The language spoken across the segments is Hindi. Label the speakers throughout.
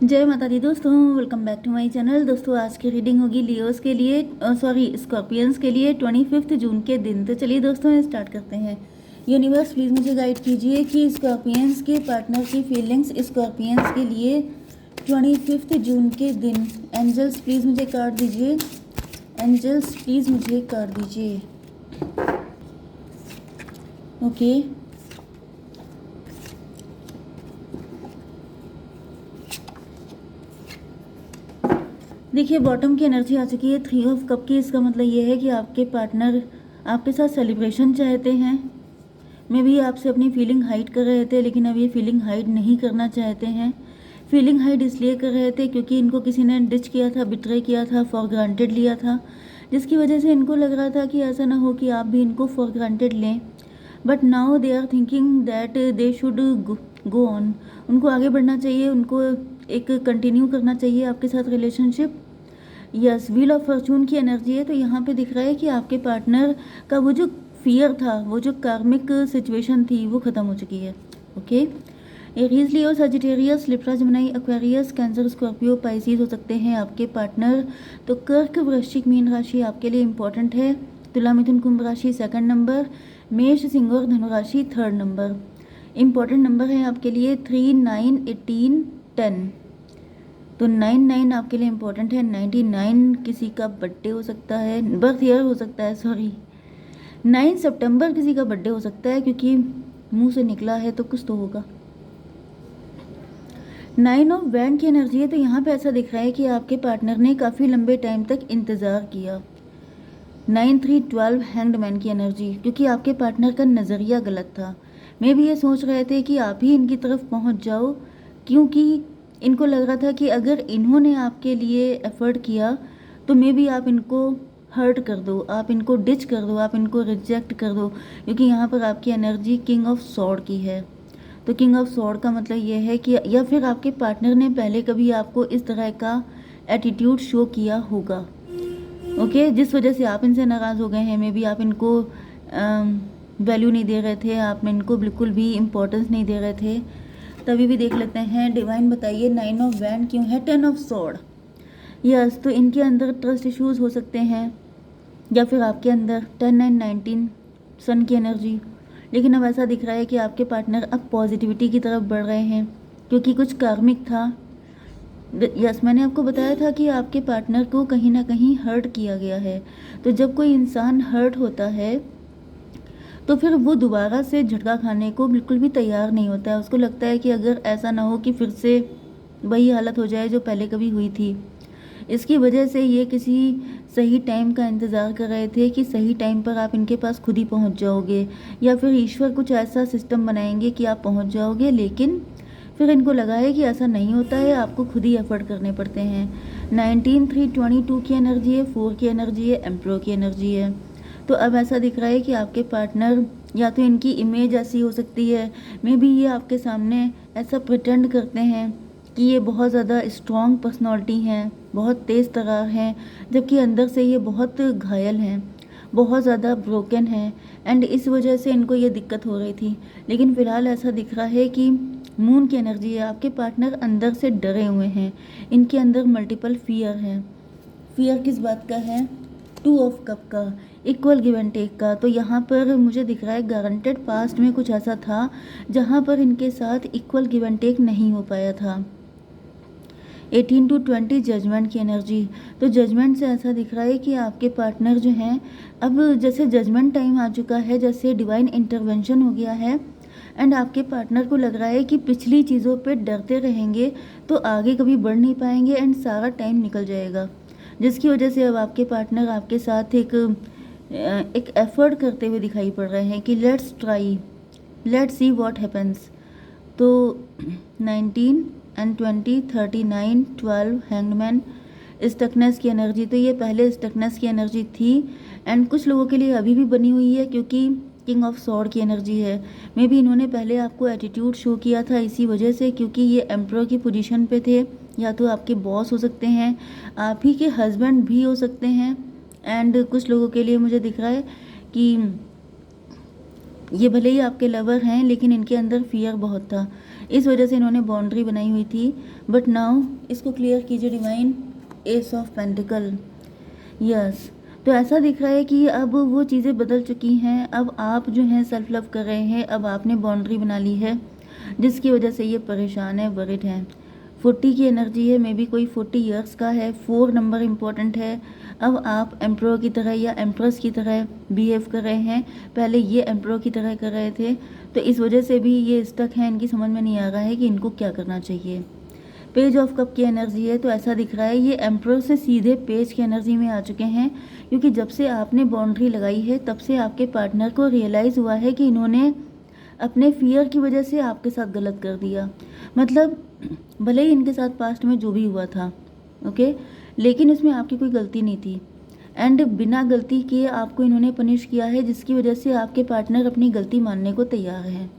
Speaker 1: जय माता दी दोस्तों, welcome back to my channel. दोस्तों आज की रीडिंग होगी लियोस के लिए, स्कॉर्पियंस के लिए 25 जून के दिन। तो चलिए दोस्तों स्टार्ट करते हैं। यूनिवर्स प्लीज़ मुझे गाइड कीजिए कि स्कॉर्पियंस के पार्टनर की फीलिंग्स स्कॉर्पियंस के लिए 25 जून के दिन। एंजल्स प्लीज़ मुझे कार्ड दीजिए। एंजल्स प्लीज़ मुझे कार्ड दीजिए। ओके देखिए, बॉटम की एनर्जी आ चुकी है 3 ऑफ कप की। इसका मतलब ये है कि आपके पार्टनर आपके साथ सेलिब्रेशन चाहते हैं। मे भी आपसे अपनी फीलिंग हाइड कर रहे थे, लेकिन अब ये फीलिंग हाइड नहीं करना चाहते हैं। फीलिंग हाइड इसलिए कर रहे थे क्योंकि इनको किसी ने डिच किया था, बिट्रे किया था, फॉर ग्रांटेड लिया था, जिसकी वजह से इनको लग रहा था कि ऐसा ना हो कि आप भी इनको फॉर ग्रांटेड लें। But now they are thinking that they should go on. उनको आगे बढ़ना चाहिए, उनको एक कंटिन्यू करना चाहिए आपके साथ relationship. Yes, wheel of Fortune की एनर्जी है। तो यहाँ पे दिख रहा है कि आपके पार्टनर का वो जो फियर था, वो जो कार्मिक सिचुएशन थी, वो ख़त्म हो चुकी है। Okay, Aries, Leo, Sagittarius, Libra, Gemini, Aquarius, Cancer, Scorpio, Pisces हो सकते हैं आपके पार्टनर। तो कर्क, वृश्चिक, मीन राशि आपके लिए इंपॉर्टेंट है। तुला, मिथुन, कुंभ राशि 2nd नंबर। मेष, सिंह और धनु राशि 3rd नंबर। इंपॉर्टेंट नंबर है आपके लिए 3, 9, 18, 10। तो 99 आपके लिए इम्पोर्टेंट है। 99 किसी का बर्थडे हो सकता है, बर्थ ईयर हो सकता है, सॉरी 9 सितंबर किसी का बर्थडे हो सकता है, क्योंकि मुंह से निकला है तो कुछ तो होगा। 9 ऑफ वैंड की एनर्जी है। तो यहाँ पे ऐसा दिख रहा है कि आपके पार्टनर ने काफ़ी लंबे टाइम तक इंतज़ार किया। 9, 3, 12 हैंग्ड मैन की एनर्जी, क्योंकि आपके पार्टनर का नज़रिया गलत था। मे भी ये सोच रहे थे कि आप ही इनकी तरफ पहुँच जाओ, क्योंकि इनको लग रहा था कि अगर इन्होंने आपके लिए एफर्ट किया तो मे बी आप इनको हर्ट कर दो, आप इनको डिच कर दो, आप इनको रिजेक्ट कर दो, क्योंकि यहाँ पर आपकी एनर्जी किंग ऑफ सॉर्ड की है। तो किंग ऑफ सॉर्ड का मतलब ये है कि या फिर आपके पार्टनर ने पहले कभी आपको इस तरह का एटीट्यूड शो किया होगा। ओके, जिस वजह से आप इनसे नाराज़ हो गए हैं। मे बी आप इनको वैल्यू नहीं दे रहे थे, आप इनको बिल्कुल भी इम्पोर्टेंस नहीं दे रहे थे। तभी भी देख लेते हैं। डिवाइन बताइए 9 ऑफ वैंड क्यों है 10 ऑफ सॉर्ड। यस, तो इनके अंदर ट्रस्ट इश्यूज हो सकते हैं, या फिर आपके अंदर 10 एंड 19 सन की एनर्जी। लेकिन अब ऐसा दिख रहा है कि आपके पार्टनर अब पॉजिटिविटी की तरफ बढ़ रहे हैं, क्योंकि कुछ कार्मिक था। यस, मैंने आपको बताया था कि आपके पार्टनर को कहीं ना कहीं हर्ट किया गया है। तो जब कोई इंसान हर्ट होता है तो फिर वो दोबारा से झटका खाने को बिल्कुल भी तैयार नहीं होता है। उसको लगता है कि अगर ऐसा ना हो कि फिर से वही हालत हो जाए जो पहले कभी हुई थी। इसकी वजह से ये किसी सही टाइम का इंतज़ार कर रहे थे कि सही टाइम पर आप इनके पास खुद ही पहुंच जाओगे, या फिर ईश्वर कुछ ऐसा सिस्टम बनाएंगे कि आप पहुंच जाओगे। लेकिन फिर इनको लगा है कि ऐसा नहीं होता है, आपको खुद ही एफर्ट करने पड़ते हैं। 19, 3, 22 की एनर्जी है, 4 की एनर्जी है, एम्प्रो की एनर्जी है। तो अब ऐसा दिख रहा है कि आपके पार्टनर, या तो इनकी इमेज ऐसी हो सकती है, मे बी ये आपके सामने ऐसा प्रिटेंड करते हैं कि ये बहुत ज़्यादा स्ट्रॉन्ग पर्सनालिटी हैं, बहुत तेज़ तर्रार हैं, जबकि अंदर से ये बहुत घायल हैं, बहुत ज़्यादा ब्रोकन हैं। एंड इस वजह से इनको ये दिक्कत हो रही थी। लेकिन फ़िलहाल ऐसा दिख रहा है कि मून की एनर्जी है, आपके पार्टनर अंदर से डरे हुए हैं, इनके अंदर मल्टीपल फियर है। फियर किस बात का है? 2 ऑफ कप का, इक्वल गिव एंड टेक का। तो यहाँ पर मुझे दिख रहा है गारंटेड पास्ट में कुछ ऐसा था जहाँ पर इनके साथ इक्वल गिव एंड टेक नहीं हो पाया था। 18 to 20 जजमेंट की एनर्जी। तो जजमेंट से ऐसा दिख रहा है कि आपके पार्टनर जो हैं, अब जैसे जजमेंट टाइम आ चुका है, जैसे डिवाइन इंटरवेंशन हो गया है। एंड आपके पार्टनर को लग रहा है कि पिछली चीज़ों पे डरते रहेंगे तो आगे कभी बढ़ नहीं पाएंगे एंड सारा टाइम निकल जाएगा, जिसकी वजह से अब आपके पार्टनर आपके साथ एक एफर्ट करते हुए दिखाई पड़ रहे हैं कि let's try, let's see what happens. तो 19 एंड 20, 39, 12 हैंगमैन, स्टकनेस की एनर्जी। तो ये पहले स्टकनेस की एनर्जी थी एंड कुछ लोगों के लिए अभी भी बनी हुई है, क्योंकि किंग ऑफ सॉर्ड की एनर्जी है। मे बी इन्होंने पहले आपको एटीट्यूड शो किया था इसी वजह से, क्योंकि ये एम्परर की पोजीशन पे थे। या तो आपके बॉस हो सकते हैं, आप ही के हस्बैंड भी हो सकते हैं। एंड कुछ लोगों के लिए मुझे दिख रहा है कि ये भले ही आपके लवर हैं लेकिन इनके अंदर फियर बहुत था, इस वजह से इन्होंने बाउंड्री बनाई हुई थी। बट नाउ इसको क्लियर कीजिए divine. S of pentacle, yes. तो ऐसा दिख रहा है कि अब वो चीज़ें बदल चुकी हैं, अब आप जो हैं सेल्फ लव कर रहे हैं, अब आपने बाउंड्री बना ली है जिसकी वजह से ये परेशान है, वरिड हैं। 40 की एनर्जी है, मे बी कोई 40 ईयर्स का है, 4 नंबर इम्पोर्टेंट है। अब आप एम्प्रोर की तरह या एम्प्रेस की तरह बिहेव कर रहे हैं, पहले ये एम्प्रोर की तरह कर रहे थे, तो इस वजह से भी ये स्टक हैं, इनकी समझ में नहीं आ रहा है कि इनको क्या करना चाहिए। पेज ऑफ कप की एनर्जी है, तो ऐसा दिख रहा है ये एम्प्रोर से सीधे पेज की एनर्जी में आ चुके हैं, क्योंकि जब से आपने बाउंड्री लगाई है तब से आपके पार्टनर को रियलाइज़ हुआ है कि इन्होंने अपने फियर की वजह से आपके साथ गलत कर दिया। मतलब भले ही इनके साथ पास्ट में जो भी हुआ था, ओके, लेकिन इसमें आपकी कोई गलती नहीं थी, एंड बिना गलती किए आपको इन्होंने पनिश किया है, जिसकी वजह से आपके पार्टनर अपनी गलती मानने को तैयार हैं।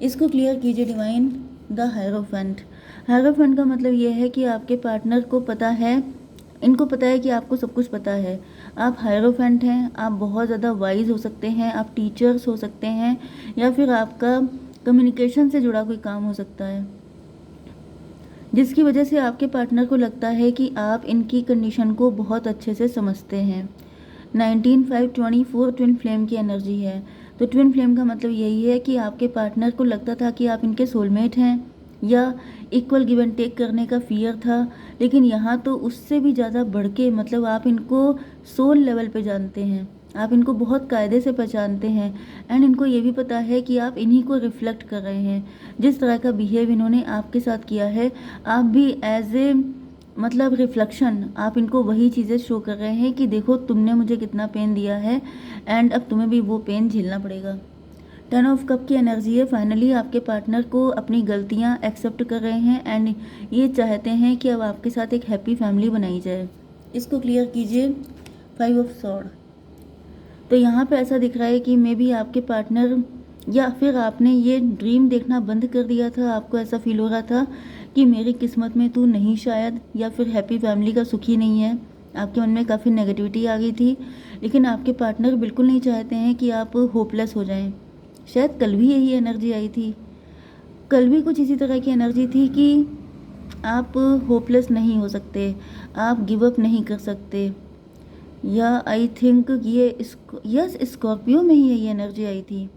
Speaker 1: इसको क्लियर कीजिए डिवाइन। द हायरोफेंट, हायरोफेंट का मतलब ये है कि आपके पार्टनर को पता है, इनको पता है कि आपको सब कुछ पता है। आप हायरोफेंट हैं, आप बहुत ज़्यादा वाइज हो सकते हैं, आप टीचर्स हो सकते हैं, या फिर आपका कम्युनिकेशन से जुड़ा कोई काम हो सकता है, जिसकी वजह से आपके पार्टनर को लगता है कि आप इनकी कंडीशन को बहुत अच्छे से समझते हैं। 19/5/24 ट्विन फ्लेम की एनर्जी है, तो ट्विन फ्लेम का मतलब यही है कि आपके पार्टनर को लगता था कि आप इनके सोलमेट हैं, या इक्वल गिव एंड टेक करने का फियर था, लेकिन यहाँ तो उससे भी ज़्यादा बढ़ के, मतलब आप इनको सोल लेवल पे जानते हैं, आप इनको बहुत कायदे से पहचानते हैं, एंड इनको ये भी पता है कि आप इन्हीं को रिफ्लेक्ट कर रहे हैं। जिस तरह का बिहेव इन्होंने आपके साथ किया है, आप भी एज ए मतलब रिफ्लेक्शन आप इनको वही चीज़ें शो कर रहे हैं कि देखो तुमने मुझे कितना पेन दिया है, एंड अब तुम्हें भी वो पेन झेलना पड़ेगा। 10 ऑफ कप की एनर्जी है, फाइनली आपके पार्टनर को अपनी गलतियां एक्सेप्ट कर रहे हैं, एंड ये चाहते हैं कि अब आपके साथ एक हैप्पी फैमिली बनाई जाए। इसको क्लियर कीजिए। 5 ऑफ सॉर्ड, तो यहाँ पे ऐसा दिख रहा है कि मे बी आपके पार्टनर, या फिर आपने ये ड्रीम देखना बंद कर दिया था, आपको ऐसा फील हो रहा था कि मेरी किस्मत में तू नहीं शायद, या फिर हैप्पी फैमिली का सुख ही नहीं है, आपके मन में काफ़ी नेगेटिविटी आ गई थी, लेकिन आपके पार्टनर बिल्कुल नहीं चाहते हैं कि आप होपलेस हो जाएं। शायद कल भी यही एनर्जी आई थी, कल भी कुछ इसी तरह की एनर्जी थी कि आप होपलेस नहीं हो सकते, आप गिव अप नहीं कर सकते, या आई थिंक ये यस स्कॉर्पियो में ही यही एनर्जी आई थी।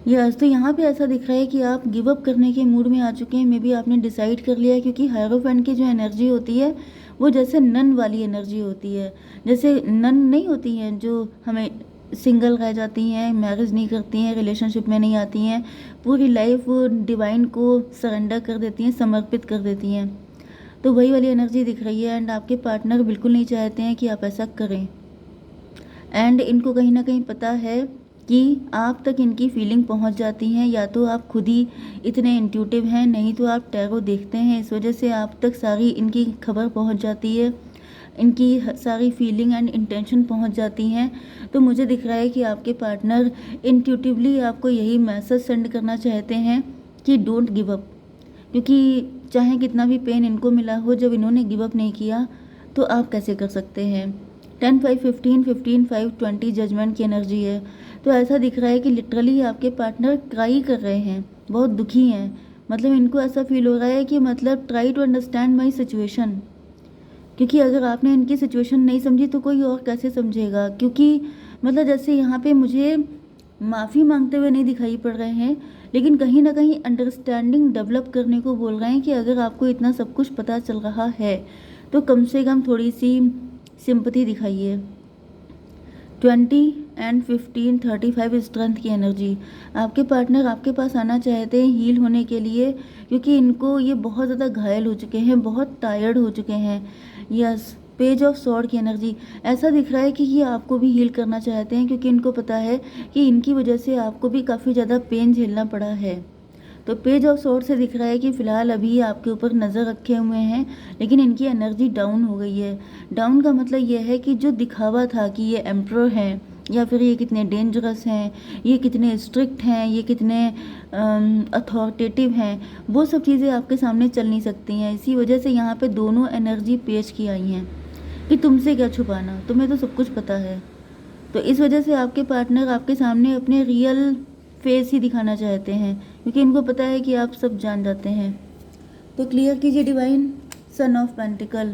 Speaker 1: यस, तो यहाँ पे ऐसा दिख रहा है कि आप गिव अप करने के मूड में आ चुके हैं, मे बी आपने डिसाइड कर लिया है, क्योंकि हायरोफेंट की जो एनर्जी होती है वो जैसे नन वाली एनर्जी होती है, जैसे नन नहीं होती हैं जो हमें सिंगल रह जाती हैं, मैरिज नहीं करती हैं, रिलेशनशिप में नहीं आती हैं, पूरी लाइफ डिवाइन को सरेंडर कर देती हैं, समर्पित कर देती हैं, तो वही वाली एनर्जी दिख रही है, एंड आपके पार्टनर बिल्कुल नहीं चाहते हैं कि आप ऐसा करें, एंड इनको कहीं ना कहीं पता है कि आप तक इनकी फीलिंग पहुंच जाती हैं, या तो आप खुद ही इतने इंट्यूटिव हैं, नहीं तो आप टैरो देखते हैं, इस वजह से आप तक सारी इनकी खबर पहुंच जाती है, इनकी सारी फीलिंग एंड इंटेंशन पहुंच जाती हैं। तो मुझे दिख रहा है कि आपके पार्टनर इंट्यूटिवली आपको यही मैसेज सेंड करना चाहते हैं कि डोंट गिव अप, क्योंकि चाहे कितना भी पेन इनको मिला हो, जब इन्होंने गिव अप नहीं किया तो आप कैसे कर सकते हैं। 10/5/15 15/5/20 जजमेंट की एनर्जी है, तो ऐसा दिख रहा है कि लिटरली आपके पार्टनर क्राई कर रहे हैं, बहुत दुखी हैं, मतलब इनको ऐसा फील हो रहा है कि मतलब try to understand my situation, क्योंकि अगर आपने इनकी सिचुएशन नहीं समझी तो कोई और कैसे समझेगा, क्योंकि मतलब जैसे यहाँ पे मुझे माफ़ी मांगते हुए नहीं दिखाई पड़ रहे हैं, लेकिन कहीं ना कहीं अंडरस्टैंडिंग डेवलप करने को बोल रहे हैं कि अगर आपको इतना सब कुछ पता चल रहा है तो कम से कम थोड़ी सी सिंपथी दिखाइए। 20 एंड 15 35 स्ट्रेंथ की एनर्जी, आपके पार्टनर आपके पास आना चाहते हैं हील होने के लिए, क्योंकि इनको ये बहुत ज़्यादा घायल हो चुके हैं, बहुत टायर्ड हो चुके हैं। यस, पेज ऑफ सॉर्ड की एनर्जी, ऐसा दिख रहा है कि ये आपको भी हील करना चाहते हैं, क्योंकि इनको पता है कि इनकी वजह से आपको भी काफ़ी ज़्यादा पेन झेलना पड़ा है। तो पेज ऑफ सॉर्ड से दिख रहा है कि फ़िलहाल अभी आपके ऊपर नज़र रखे हुए हैं, लेकिन इनकी एनर्जी डाउन हो गई है। डाउन का मतलब यह है कि जो दिखावा था कि ये एम्परर हैं, या फिर ये कितने डेंजरस हैं, ये कितने स्ट्रिक्ट हैं, ये कितने अथॉरिटेटिव हैं, वो सब चीज़ें आपके सामने चल नहीं सकती हैं। इसी वजह से यहाँ पे दोनों एनर्जी पेश की आई हैं कि तुमसे क्या छुपाना, तुम्हें तो सब कुछ पता है। तो तो इस वजह से आपके पार्टनर आपके सामने अपने रियल फेस ही दिखाना चाहते हैं, क्योंकि इनको पता है कि आप सब जान जाते हैं। तो क्लियर कीजिए divine. Son of pentacle,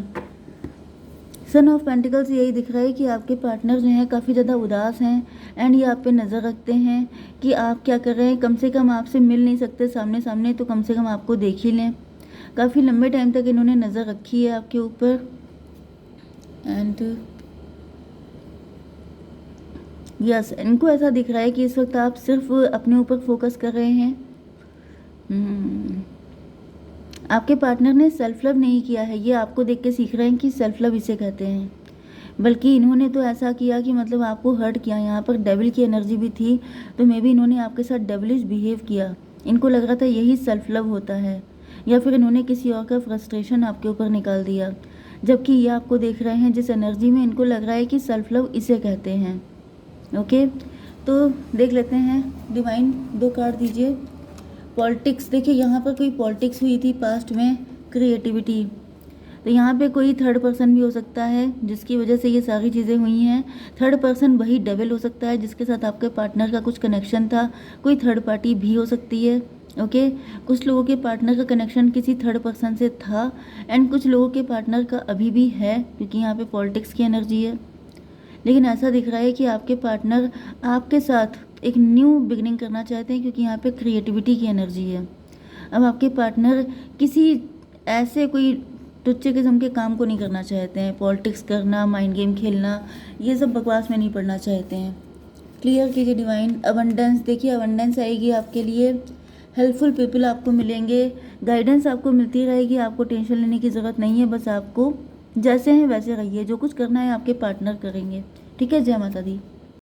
Speaker 1: son of pentacle से यही दिख रहा है कि आपके पार्टनर जो हैं काफ़ी ज़्यादा उदास हैं एंड ये आप पे नज़र रखते हैं कि आप क्या कर रहे हैं। कम से कम आपसे मिल नहीं सकते सामने सामने, तो कम से कम आपको देख ही लें। काफ़ी लंबे टाइम तक इन्होंने नज़र रखी है आपके ऊपर। एंड यस, इनको ऐसा दिख रहा है कि इस वक्त आप सिर्फ अपने ऊपर फोकस कर रहे हैं। आपके पार्टनर ने सेल्फ लव नहीं किया है, ये आपको देख के सीख रहे हैं कि सेल्फ लव इसे कहते हैं। बल्कि इन्होंने तो ऐसा किया कि मतलब आपको हर्ट किया। यहाँ पर डेविल की एनर्जी भी थी, तो मे बी इन्होंने आपके साथ डेविलिश बिहेव किया। इनको लग रहा था यही सेल्फ लव होता है, या फिर इन्होंने किसी और का फ्रस्ट्रेशन आपके ऊपर निकाल दिया। जबकि ये आपको देख रहे हैं जिस एनर्जी में, इनको लग रहा है कि सेल्फ लव इसे कहते हैं। ओके, तो देख लेते हैं डिवाइन, 2 कार्ड दीजिए। पॉलिटिक्स, देखिए यहाँ पर कोई पॉलिटिक्स हुई थी पास्ट में, क्रिएटिविटी, तो यहाँ पे कोई थर्ड पर्सन भी हो सकता है जिसकी वजह से ये सारी चीज़ें हुई हैं। थर्ड पर्सन वही डेविल हो सकता है जिसके साथ आपके पार्टनर का कुछ कनेक्शन था, कोई थर्ड पार्टी भी हो सकती है। ओके, कुछ लोगों के पार्टनर का कनेक्शन किसी थर्ड पर्सन से था एंड कुछ लोगों के पार्टनर का अभी भी है, क्योंकि यहाँ पे पॉलिटिक्स की एनर्जी है। लेकिन ऐसा दिख रहा है कि आपके पार्टनर आपके साथ एक न्यू बिगनिंग करना चाहते हैं, क्योंकि यहाँ पे क्रिएटिविटी की एनर्जी है। अब आपके पार्टनर किसी ऐसे कोई टुच्चे किस्म के काम को नहीं करना चाहते हैं। पॉलिटिक्स करना, माइंड गेम खेलना, ये सब बकवास में नहीं पड़ना चाहते हैं। क्लियर कीजिए डिवाइन। अबंडेंस, देखिए अबंडेंस आएगी आपके लिए, हेल्पफुल पीपल आपको मिलेंगे, गाइडेंस आपको मिलती रहेगी, आपको टेंशन लेने की ज़रूरत नहीं है। बस आपको जैसे हैं वैसे रहिए, जो कुछ करना है आपके पार्टनर करेंगे। ठीक है, जय माता दी।